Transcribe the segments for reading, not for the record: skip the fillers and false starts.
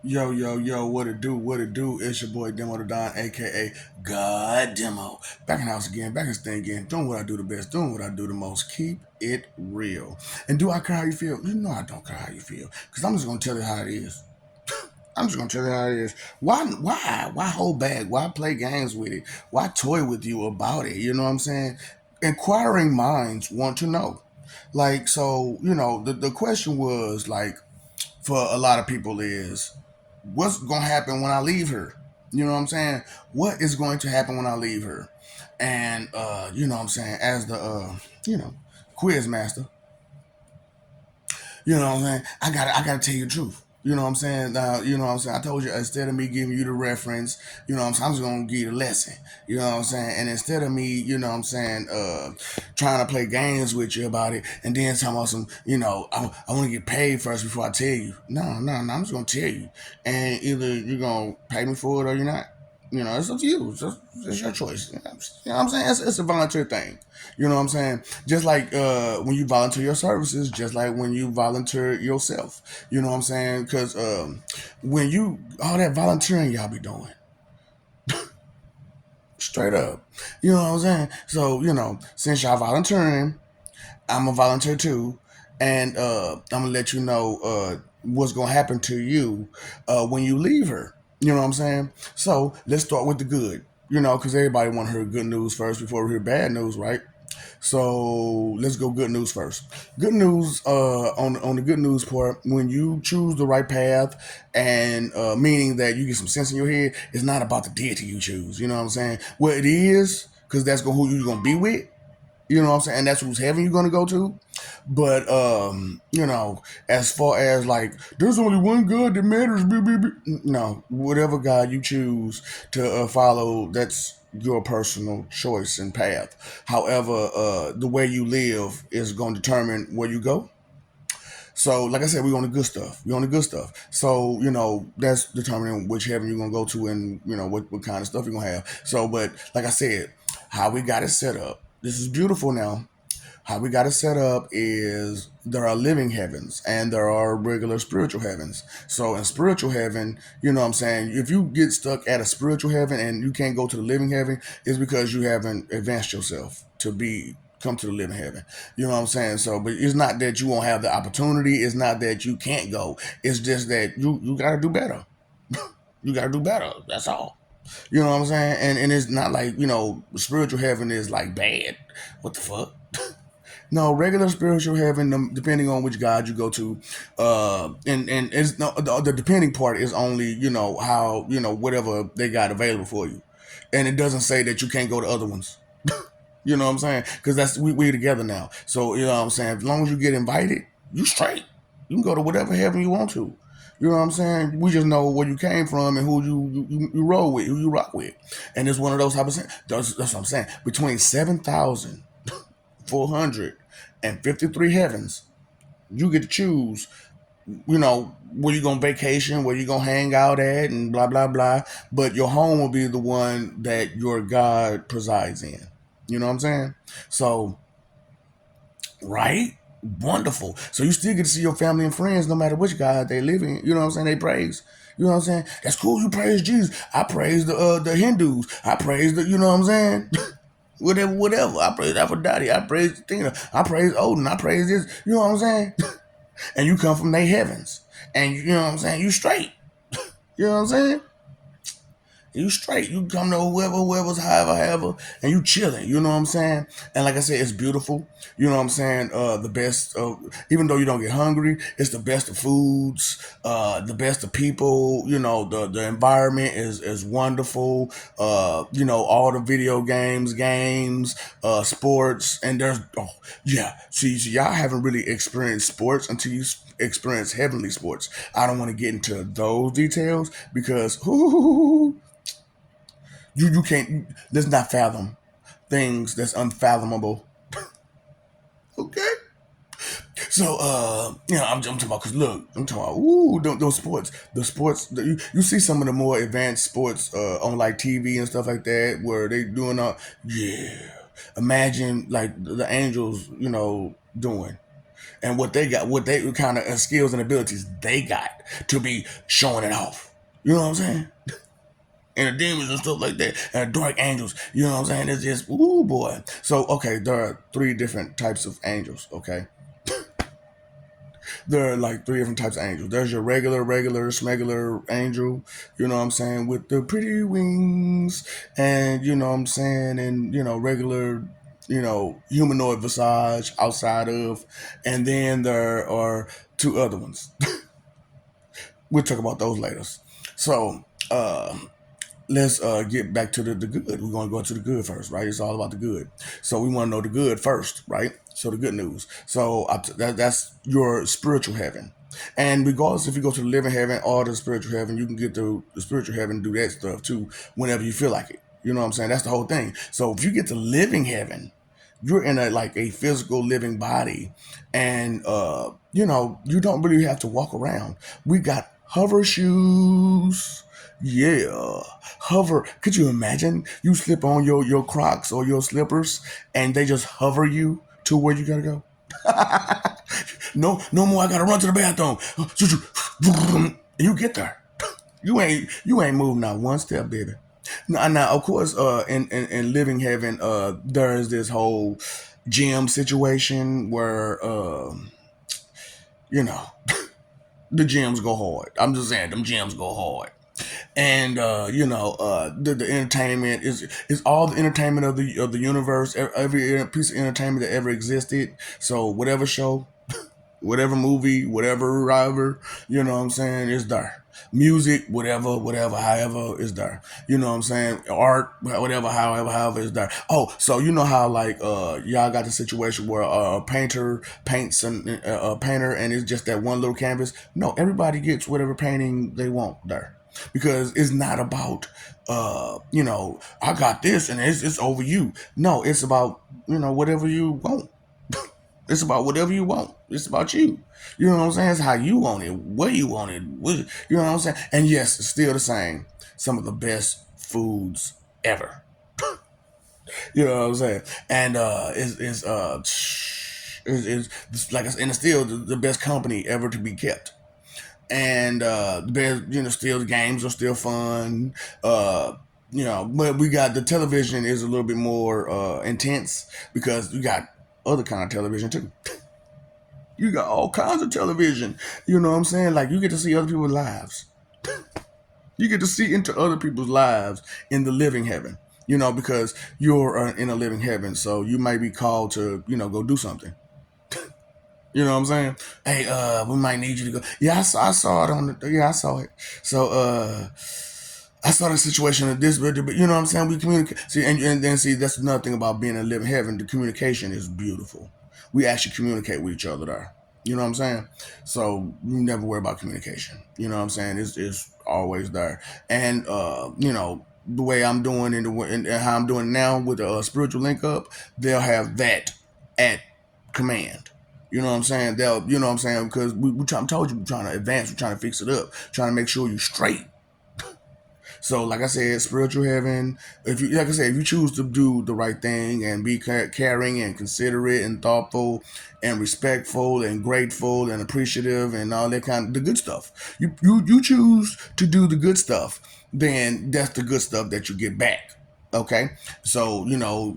Yo, yo, yo, what it do? What it do? It's your boy Demo the Don, aka God Demo. Back in the house again, back in the thing again, doing what I do the best, doing what I do the most. Keep it real. And do I care how you feel? You know I don't care how you feel. Because I'm just gonna tell you how it is. I'm just gonna tell you how it is. Why hold back? Why play games with it? Why toy with you about it? You know what I'm saying? Inquiring minds want to know. Like, so, the question was like for a lot of people is what's going to happen when I leave her? You know what I'm saying? What is going to happen when I leave her? And you know what I'm saying, as the you know, quiz master, you know what I'm saying? I gotta tell you the truth. You know what I'm saying? You know what I'm saying? I told you instead of me giving you the reference, you know what I'm saying, I'm just gonna give you the lesson. You know what I'm saying? And instead of me, you know what I'm saying, trying to play games with you about it and then talking about some, I want to get paid first before I tell you. No, I'm just gonna tell you. And either you're gonna pay me for it or you're not. You know, it's up to you. It's your choice. You know what I'm saying? It's a volunteer thing. You know what I'm saying? Just like when you volunteer your services, just like when you volunteer yourself. You know what I'm saying? Because when you all that volunteering y'all be doing, straight up. You know what I'm saying? So since y'all volunteering, I'm a volunteer too, and I'm gonna let you know what's gonna happen to you when you leave her. You know what I'm saying? So let's start with the good. Because everybody want to hear good news first before we hear bad news, right? So let's go good news first. Good news on the good news part, when you choose the right path and meaning that you get some sense in your head, it's not about the deity you choose. You know what I'm saying? Well, it is because that's who you're gonna be with. You know what I'm saying? And that's whose heaven you're gonna go to. But as far as like, there's only one God that matters. No, whatever God you choose to follow, that's your personal choice and path. However, the way you live is going to determine where you go. So, like I said, we're on the good stuff. We're on the good stuff. So, that's determining which heaven you're gonna go to and what kind of stuff you're gonna have. So, but like I said, how we got it set up. This is beautiful now. How we got it set up is there are living heavens and there are regular spiritual heavens. So in spiritual heaven, you know what I'm saying, if you get stuck at a spiritual heaven and you can't go to the living heaven, it's because you haven't advanced yourself to be come to the living heaven. You know what I'm saying? So, but it's not that you won't have the opportunity. It's not that you can't go. It's just that you got to do better. You got to do better. That's all. You know what I'm saying? And it's not like spiritual heaven is like bad. What the fuck? No, regular spiritual heaven, depending on which God you go to, and it's no, the depending part is only how whatever they got available for you, and it doesn't say that you can't go to other ones. You know what I'm saying? Because that's we together now. So you know what I'm saying. As long as you get invited, you straight. You can go to whatever heaven you want to. You know what I'm saying? We just know where you came from and who you roll with, who you rock with, and it's one of those type of things. That's what I'm saying. Between 7,453 heavens, you get to choose. Where you gonna vacation, where you gonna hang out at, and blah blah blah. But your home will be the one that your God presides in. You know what I'm saying? So, right? Wonderful. So you still get to see your family and friends no matter which God they live in. You know what I'm saying? They praise. You know what I'm saying? That's cool. You praise Jesus. I praise the Hindus. I praise the. You know what I'm saying? Whatever. I praise Aphrodite. I praise Athena. I praise Odin. I praise this. You know what I'm saying? And you come from their heavens, and you know what I'm saying. You straight. You know what I'm saying? You straight. You come to whoever's however, and you chilling. You know what I'm saying? And like I said, it's beautiful. You know what I'm saying? The best of, even though you don't get hungry, it's the best of foods, the best of people. The environment is wonderful. All the video games, sports, and there's yeah. See, y'all haven't really experienced sports until you experience heavenly sports. I don't want to get into those details because you can't. Let's not fathom things that's unfathomable. Okay. So I'm talking about because look, I'm talking about those sports, you see some of the more advanced sports on like TV and stuff like that where they doing yeah. Imagine like the Angels, doing. and what they got, what they kind of skills and abilities they got to be showing it off. You know what I'm saying? And the demons and stuff like that, and dark angels. You know what I'm saying? It's just, ooh boy. So okay, there are three different types of angels. Okay, there are like three different types of angels. There's your regular, smegular angel, you know what I'm saying, with the pretty wings, and you know what I'm saying, and regular, humanoid visage outside of, and then there are two other ones. We'll talk about those later. So, let's get back to the good. We're going to go to the good first, right? It's all about the good. So we want to know the good first, right? So the good news. So that's your spiritual heaven. And regardless if you go to the living heaven or the spiritual heaven, you can get to the spiritual heaven and do that stuff too whenever you feel like it. You know what I'm saying? That's the whole thing. So if you get to living heaven, you're in a physical living body, and you don't really have to walk around. We got hover shoes. Yeah, hover. Could you imagine you slip on your Crocs or your slippers and they just hover you to where you gotta go? No more. I gotta run to the bathroom. You get there. You ain't moved not one step, baby. Now of course, in living heaven, there's this whole gym situation where you know the gyms go hard. I'm just saying, them gyms go hard. And the entertainment is all the entertainment of the universe, every piece of entertainment that ever existed. So whatever show, whatever movie, whatever, you know what I'm saying, is there. Music, whatever, however, is there. You know what I'm saying? Art, whatever, however, is there. Oh, so you know how like y'all got the situation where a painter paints a painter and it's just that one little canvas. No, everybody gets whatever painting they want there. Because it's not about I got this and it's over you. No, it's about whatever you want. It's about whatever you want. It's about you. You know what I'm saying? It's how you want it, where you want it. You know what I'm saying? And yes, it's still the same. Some of the best foods ever. You know what I'm saying? And it's like and it's still the best company ever to be kept. And the best, still the games are still fun. But we got the television is a little bit more intense because you got other kind of television too. You got all kinds of television. You know what I'm saying? Like you get to see other people's lives. You get to see into other people's lives in the living heaven. Because you're in a living heaven, so you might be called to go do something. You know what I'm saying? Hey, we might need you to go. Yeah, I saw it on the. Yeah, I saw it. So, I saw the situation of this, but you know what I'm saying? We communicate. See, and then see that's another thing about being in living heaven. The communication is beautiful. We actually communicate with each other there. You know what I'm saying? So you never worry about communication. You know what I'm saying? It's always there. And the way I'm doing and how I'm doing now with the spiritual link up, they'll have that at command. You know what I'm saying? You know what I'm saying? Because I told you, we're trying to advance, we're trying to fix it up, trying to make sure you're straight. So, like I said, spiritual heaven. If you, like I said, if you choose to do the right thing and be caring and considerate and thoughtful and respectful and grateful and appreciative and all that kind of the good stuff, you choose to do the good stuff, then that's the good stuff that you get back. Okay, so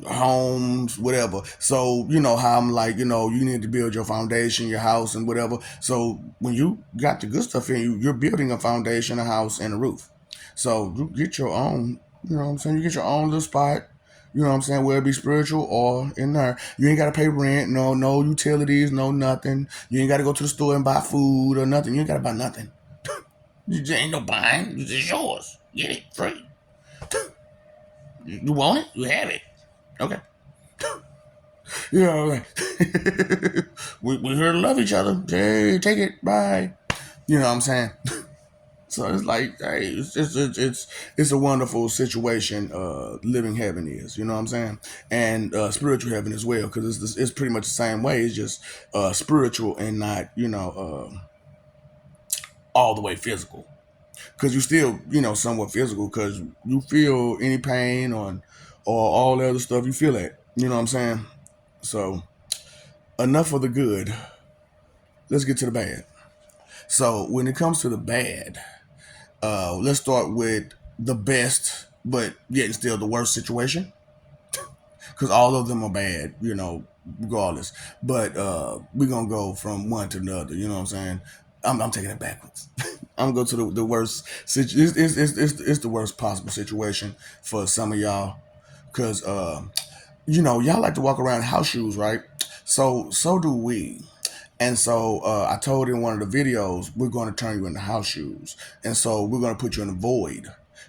homes, whatever. So how I'm like, you need to build your foundation, your house, and whatever. So when you got the good stuff in you, you're building a foundation, a house, and a roof. So you get your own, you know what I'm saying? You get your own little spot, you know what I'm saying, whether it be spiritual or in there. You ain't gotta pay rent, no utilities, no nothing. You ain't gotta go to the store and buy food or nothing. You ain't gotta buy nothing. You just ain't no buying. It's just yours. Get it free. You want it? You have it. Okay. You know, like, we're here to love each other. Hey, take it. Bye. You know what I'm saying? So it's like, hey, it's a wonderful situation. Living heaven is, you know what I'm saying, and spiritual heaven as well, because it's pretty much the same way. It's just spiritual and not all the way physical. Because you still somewhat physical because you feel any pain or all the other stuff you feel it. You know what I'm saying? So enough of the good. let's get to the bad. So when it comes to the bad, let's start with the best, but yet still the worst situation, because all of them are bad, regardless. But we're gonna go from one to the other. You know what I'm saying? I'm taking it backwards. I'm gonna go to the worst. It's the worst possible situation for some of y'all, because y'all like to walk around in house shoes, right? So do we. And so I told in one of the videos, we're going to turn you into house shoes. And so we're going to put you in a void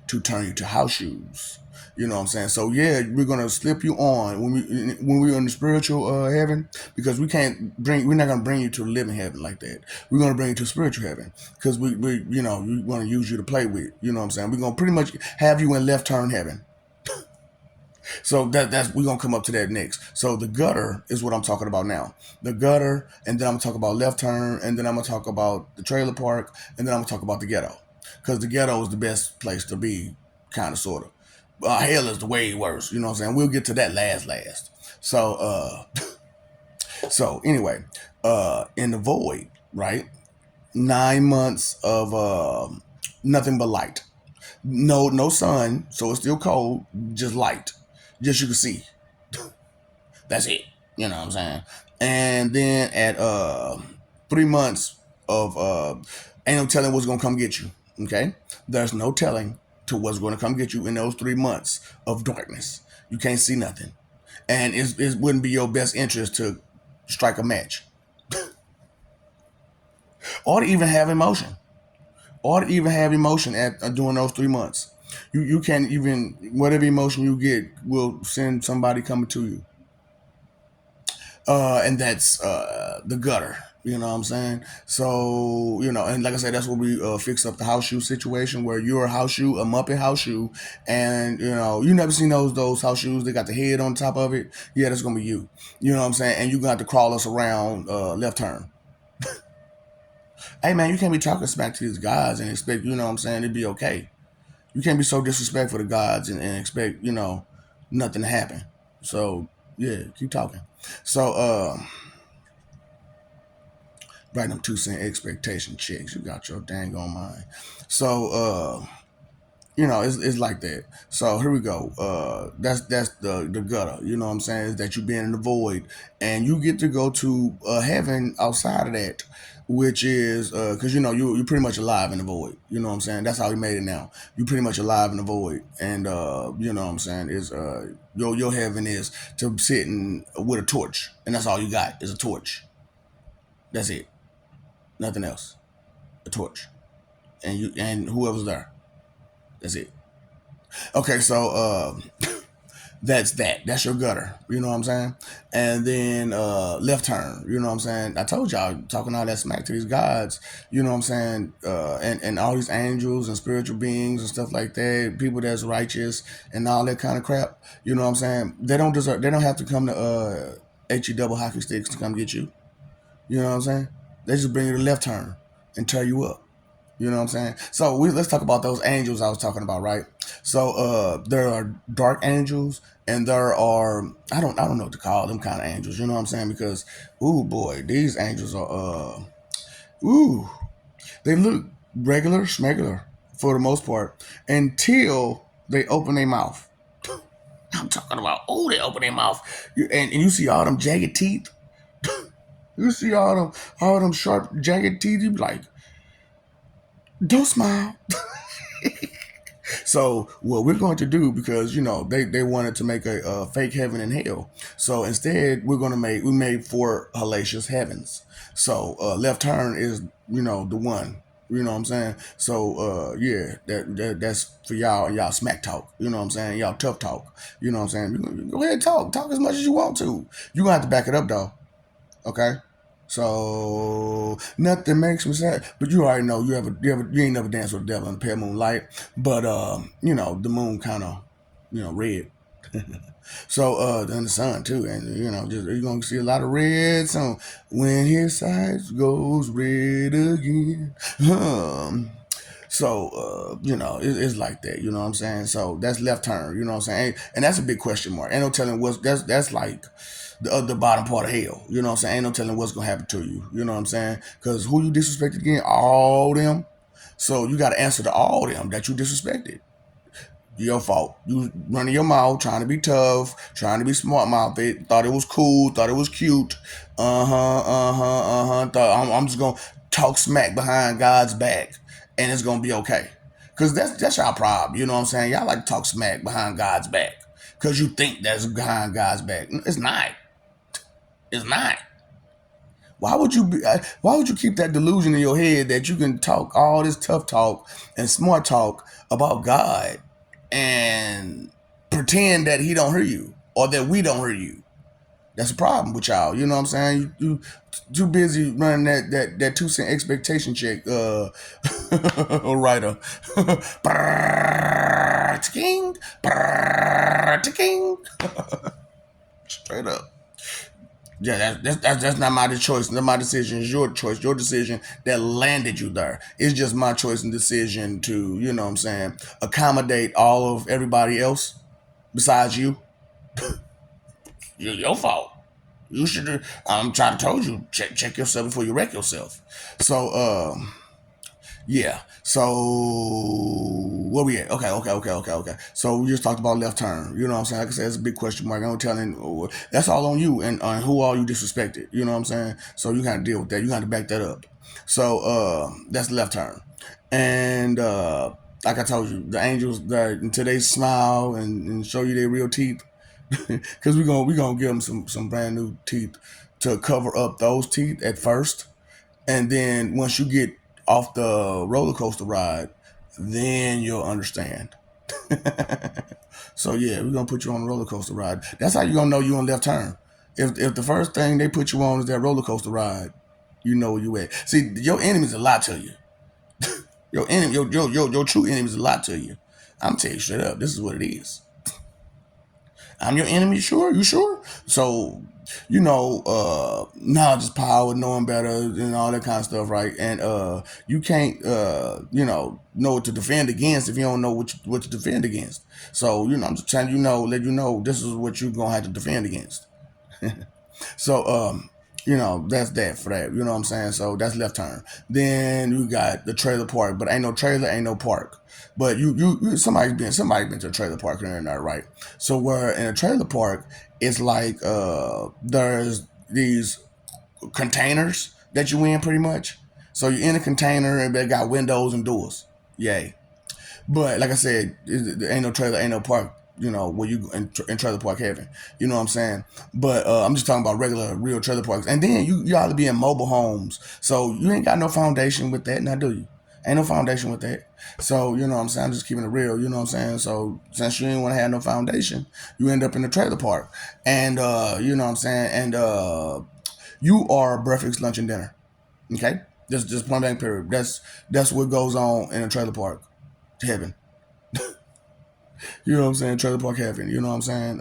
to turn you to house shoes. You know what I'm saying? So yeah, we're gonna slip you on when we're in the spiritual heaven, because we're not gonna bring you to the living heaven like that. We're gonna bring you to spiritual heaven, because we want to use you to play with. You know what I'm saying? We're gonna pretty much have you in left turn heaven. So that's we're gonna come up to that next. So the gutter is what I'm talking about now. The gutter, and then I'm gonna talk about left turn, and then I'm gonna talk about the trailer park, and then I'm gonna talk about the ghetto, because the ghetto is the best place to be, kind of, sort of. Hell is the way worse. You know what I'm saying? We'll get to that last. So so anyway, in the void, right? 9 months of nothing but light. No sun, so it's still cold, just light. Just you can see. That's it. You know what I'm saying? And then at 3 months of ain't no telling what's gonna come get you. Okay? There's no telling to what's gonna come get you in those 3 months of darkness. You can't see nothing. And it wouldn't be your best interest to strike a match. Or to even have emotion. Or to even have emotion at during those 3 months. You can't even, whatever emotion you get will send somebody coming to you. And that's the gutter. You know what I'm saying? So, and like I said, that's where we fix up the house shoe situation, where you're a house shoe, a Muppet house shoe, and you never seen those house shoes. They got the head on top of it. Yeah, that's gonna be you. You know what I'm saying? And you gonna have to crawl us around left turn. Hey man, you can't be talking smack to these guys and expect, what I'm saying, it'd be okay. You can't be so disrespectful to gods and expect, nothing to happen. So yeah, keep talking. So writing them 2 cent expectation checks. You got your dang on mind. So it's like that. So here we go. That's the gutter. You know what I'm saying? Is that you being in the void, and you get to go to heaven outside of that, which is because you pretty much alive in the void. You know what I'm saying? That's how he made it now. You pretty much alive in the void, and you know what I'm saying is your heaven is to sit with a torch, and that's all you got is a torch. That's it. Nothing else. A torch, and whoever's there. That's it. Okay, so that's that. That's your gutter. You know what I'm saying? And then left turn. You know what I'm saying? I told y'all talking all that smack to these gods. You know what I'm saying? And all these angels and spiritual beings and stuff like that. People that's righteous and all that kind of crap. You know what I'm saying? They don't deserve. They don't have to come to HE double hockey sticks to come get you. You know what I'm saying? They just bring you to left turn and tear you up. You know what I'm saying? So let's talk about those angels I was talking about, right? So there are dark angels, and there are I don't know what to call them kind of angels. You know what I'm saying? Because ooh boy, these angels are ooh they look regular, smegular for the most part until they open their mouth. I'm talking about they open their mouth, and you see all them jagged teeth. You see all them sharp jagged teeth. You be like, don't smile. So what we're going to do, because they wanted to make a fake heaven and hell, so instead we made 4 hellacious heavens. So left turn is the one. You know what I'm saying? So yeah, that's for y'all and y'all smack talk. You know what I'm saying? Y'all tough talk. You know what I'm saying? Go ahead, talk as much as you want to. You gonna have to back it up though. Okay. So nothing makes me sad, but you already know you ain't never danced with the devil in the pale moonlight, but the moon kind of red. So then the sun too, and just you're gonna see a lot of red. So when his sides goes red again, So, it's like that. You know what I'm saying? So that's left turn. You know what I'm saying? And that's a big question mark. Ain't no telling what's that's like the bottom part of hell. You know what I'm saying? Ain't no telling what's gonna happen to you. You know what I'm saying? Because who you disrespected again? All them. So you got to answer to all them that you disrespected. Your fault. You running your mouth, trying to be tough, trying to be smart mouth. It thought it was cool, thought it was cute. Thought I'm just gonna talk smack behind God's back, and it's gonna be okay. Cause that's y'all problem. You know what I'm saying? Y'all like to talk smack behind God's back, cause you think that's behind God's back. It's not. It's not. Why would you keep that delusion in your head that you can talk all this tough talk and smart talk about God and pretend that He don't hear you or that we don't hear you? That's a problem with y'all. You know what I'm saying? You too busy running that 2 cent expectation check. Writer. King. King. Straight up. Yeah, that's not my choice. Not my decision. It's your choice. Your decision that landed you there. It's just my choice and decision to, you know what I'm saying, accommodate all of everybody else besides you. Your fault. You should. I'm trying to told you check yourself before you wreck yourself. So yeah. So where we at? Okay. So we just talked about left turn. You know what I'm saying? Like I said, it's a big question mark. I don't tell that's all on you and on who all you disrespected. You know what I'm saying? So you gotta deal with that. You gotta back that up. So that's left turn. And like I told you, the angels that until they smile and show you their real teeth, because we gonna give them some brand new teeth to cover up those teeth at first, and then once you get off the roller coaster ride, then you'll understand. So yeah, we're gonna put you on a roller coaster ride. That's how you gonna know you on left turn. If the first thing they put you on is that roller coaster ride, you know where you at. See, your enemy's a lot to you. Your enemy, your true enemy's a lot to you. I'm telling you straight up, this is what it is. I'm your enemy, sure? You sure? So, knowledge is power, knowing better, and all that kind of stuff, right? And you can't, know what to defend against if you don't know what to defend against. So, I'm just trying let you know this is what you're gonna have to defend against. So, that's that for that. You know what I'm saying? So that's left turn. Then you got the trailer park, but ain't no trailer, ain't no park. But somebody's been to a trailer park here and there, right? So where in a trailer park, it's like there's these containers that you in pretty much. So you're in a container and they got windows and doors. Yay. But like I said, there ain't no trailer, ain't no park. Where you in trailer park heaven. You know what I'm saying? But I'm just talking about regular, real trailer parks. And then you ought to be in mobile homes. So you ain't got no foundation with that, now do you? Ain't no foundation with that. So you know what I'm saying? I'm just keeping it real. You know what I'm saying? So since you ain't want to have no foundation, you end up in the trailer park. And you know what I'm saying? And you are breakfast, lunch, and dinner. Okay? Just point blank period. That's what goes on in a trailer park. Heaven. You know what I'm saying? Trailer park heaven. You know what I'm saying?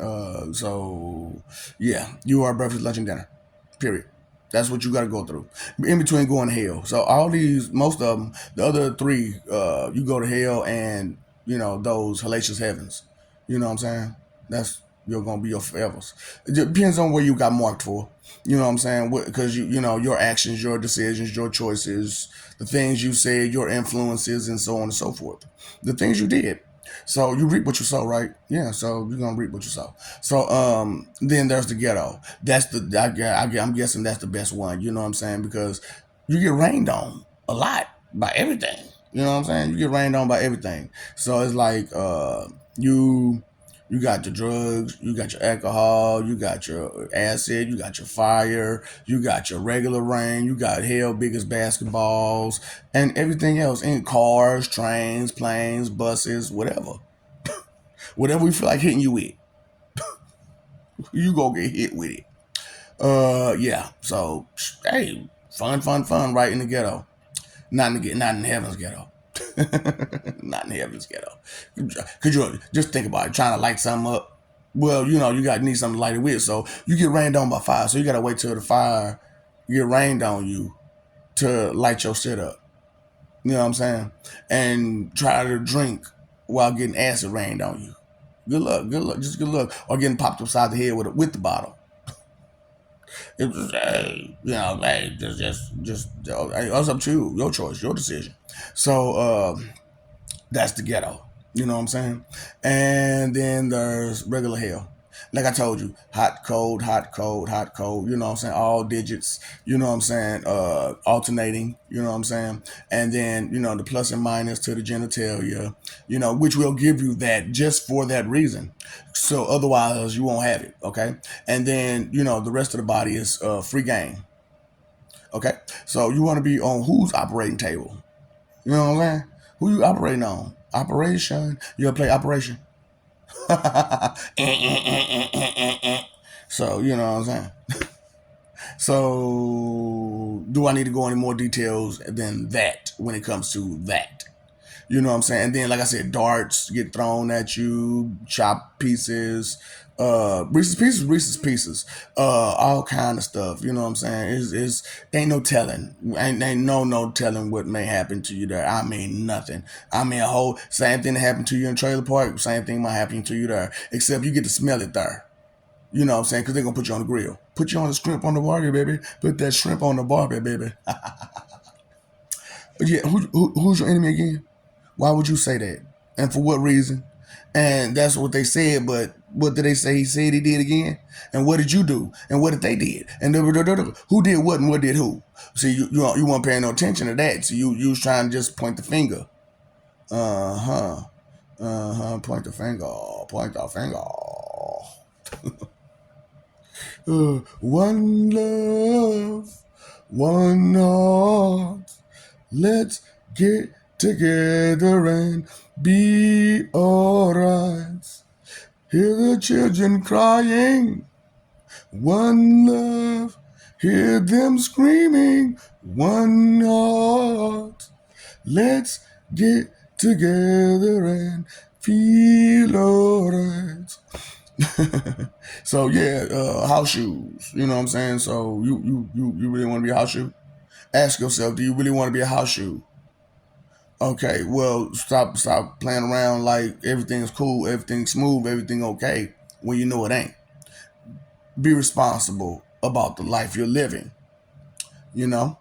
So yeah, you are breakfast, lunch, and dinner. Period. That's what you got to go through in between going to hell. So all these, most of them, the other three, you go to hell and those hellacious heavens. You know what I'm saying? That's you're gonna be your forevers. It depends on where you got marked for. You know what I'm saying? Because your actions, your decisions, your choices, the things you said, your influences, and so on and so forth. The things you did. So you reap what you sow, right? Yeah. So you're gonna reap what you sow. So then there's the ghetto. That's I'm guessing that's the best one. You know what I'm saying? Because you get rained on a lot by everything. You know what I'm saying? You get rained on by everything. So it's like you got your drugs, you got your alcohol, you got your acid, you got your fire, you got your regular rain, you got hell big as basketballs, and everything else in cars, trains, planes, buses, whatever. Whatever we feel like hitting you with, you gonna get hit with it. Yeah. So hey, fun, right in the ghetto. Not in heaven's ghetto. Not in heaven's ghetto. Could you just think about it? Trying to light something up. Well, you got need something to light it with. So you get rained on by fire. So you gotta wait till the fire get rained on you to light your shit up. You know what I'm saying? And try to drink while getting acid rained on you. Good luck, just good luck. Or getting popped upside the head with the bottle. It was, hey, you know, hey, hey, that's up to you, your choice, your decision. So that's the ghetto. You know what I'm saying? And then there's regular hell. Like I told you, hot, cold, hot, cold, hot, cold. You know what I'm saying? All digits. You know what I'm saying? Alternating. You know what I'm saying? And then the plus and minus to the genitalia. Which will give you that just for that reason. So otherwise you won't have it. Okay. And then the rest of the body is free game. Okay. So you want to be on whose operating table? You know what I'm saying? Who you operating on? Operation. You gonna play Operation? So you know what I'm saying. So do I need to go into more details than that when it comes to that? You know what I'm saying? And then, like I said, darts get thrown at you, chop pieces, Reese's pieces, all kind of stuff. You know what I'm saying? Is ain't no telling, ain't no telling what may happen to you there. I mean nothing. I mean a whole same thing that happened to you in trailer park, same thing might happen to you there, except you get to smell it there. You know what I'm saying? Because they're gonna put you on the grill, put you on the shrimp on the barbie, baby. Put that shrimp on the barbie, baby. But yeah, who's your enemy again? Why would you say that? And for what reason? And that's what they said, but what did they say he said he did again? And what did you do? And what did they did? And who did what and what did who? See, you weren't paying no attention to that. So you was trying to just point the finger. Uh-huh. Uh-huh. Point the finger. Point the finger. One love, one heart. Let's get together and be alright. Hear the children crying. One love. Hear them screaming. One heart. Let's get together and feel alright. So yeah, house shoes. You know what I'm saying? So you really want to be a house shoe? Ask yourself, do you really want to be a house shoe? Okay, well, stop playing around like everything's cool, everything's smooth, everything okay when you know it ain't. Be responsible about the life you're living. You know?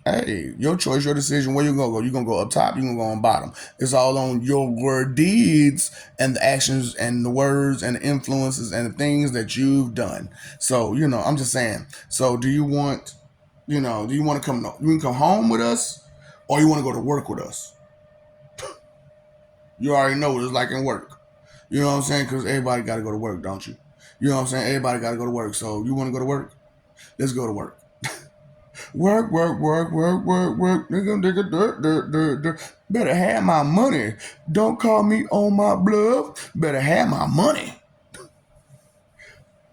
Hey, your choice, your decision. Where you gonna go? You gonna go up top? You gonna go on bottom? It's all on your word deeds and the actions and the words and the influences and the things that you've done. So I'm just saying. So do you want, do you want to come? You can come home with us, or you want to go to work with us? You already know what it's like in work. You know what I'm saying? Because everybody got to go to work, don't you? You know what I'm saying? Everybody got to go to work. So you want to go to work? Let's go to work. Work, work, work, work, work, work, nigga, nigga, dirt, dirt, dirt, dirt. Better have my money. Don't call me on my bluff. Better have my money.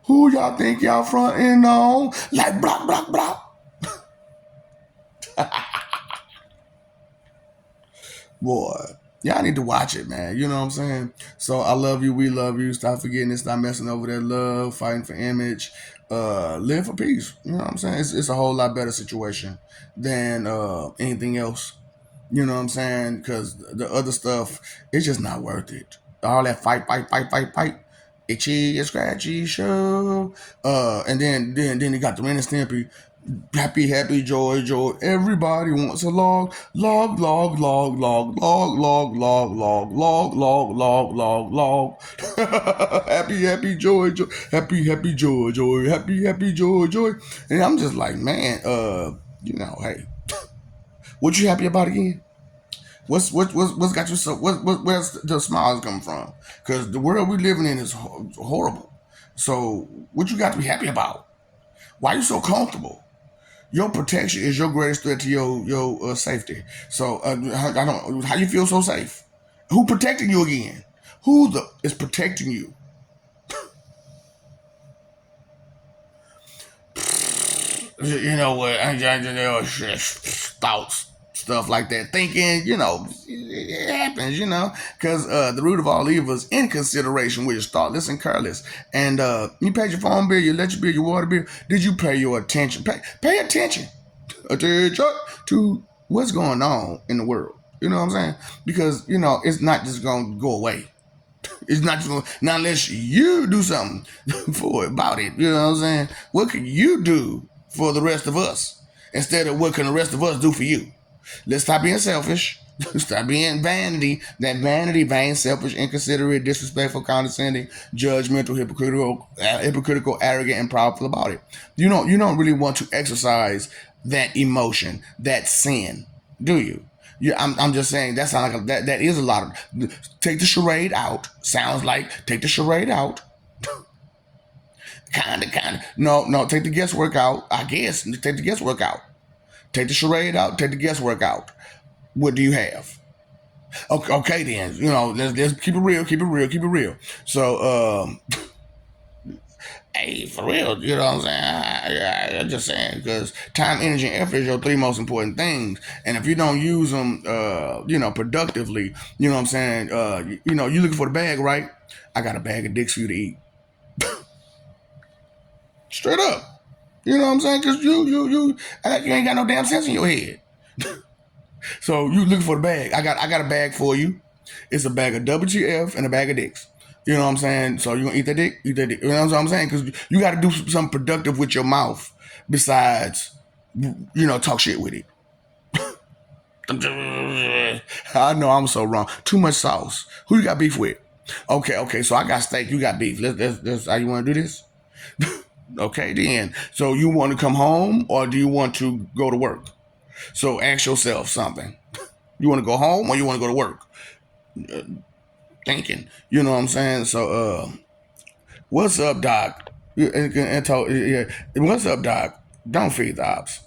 Who y'all think y'all frontin' on? Like block, block, block. Boy, y'all need to watch it, man. You know what I'm saying? So I love you. We love you. Stop forgetting it. Stop messing over that love. Fighting for image. Live for peace. You know what I'm saying? It's a whole lot better situation than anything else. You know what I'm saying? Because the other stuff, it's just not worth it. All that fight, fight, fight, fight, fight. Itchy and scratchy show. And then you got the Ren and Stimpy. Happy, happy, joy, joy. Everybody wants a log. Log, log, log, log, log, log, log, log, log, log, log, log, log. Happy, happy, joy, joy. Happy, happy, joy, joy. Happy, happy, joy, joy. And I'm just like, man, hey, what you happy about again? What's got you so where's the smiles come from? Because the world we living in is horrible. So what you got to be happy about? Why you so comfortable? Your protection is your greatest threat to your safety. So I don't. How you feel so safe? Who protecting you again? Who is protecting you? You know what? Thoughts, stuff like that. Thinking, it happens, because the root of all evil is inconsideration, which is thoughtless and careless. And you paid your phone bill, your electric bill, your water bill. Did you pay your attention? Pay attention. Attention to what's going on in the world. You know what I'm saying? Because it's not just gonna go away. It's not just gonna, not unless you do something for it, about it. You know what I'm saying? What can you do for the rest of us instead of what can the rest of us do for you? Let's stop being selfish. Stop being vanity. That vanity, vain, selfish, inconsiderate, disrespectful, condescending, judgmental, hypocritical, arrogant, and proudful about it. You don't really want to exercise that emotion, that sin, do you? I'm just saying that sounds like that is a lot of take the charade out. Sounds like take the charade out. Kinda. No, take the guesswork out. I guess take the guesswork out. Take the charade out. Take the guesswork out. What do you have? Okay, then let's keep it real, keep it real. So, hey, for real, you know what I'm saying? I'm just saying because time, energy, and effort is your three most important things, and if you don't use them, productively, you know what I'm saying? You looking for the bag, right? I got a bag of dicks for you to eat, straight up. You know what I'm saying? Because you ain't got no damn sense in your head. So you looking for the bag? I got a bag for you. It's a bag of WGF and a bag of dicks. You know what I'm saying? So you gonna eat that dick? Eat that dick. You know what I'm saying? Because you got to do something productive with your mouth besides, talk shit with it. I know I'm so wrong. Too much sauce. Who you got beef with? Okay. So I got steak. You got beef. Let's how you want to do this? Okay, then. So you want to come home or do you want to go to work? So ask yourself something. You want to go home or you want to go to work? Thinking. You know what I'm saying? So, what's up, Doc? Yeah, what's up, Doc? Don't feed the ops.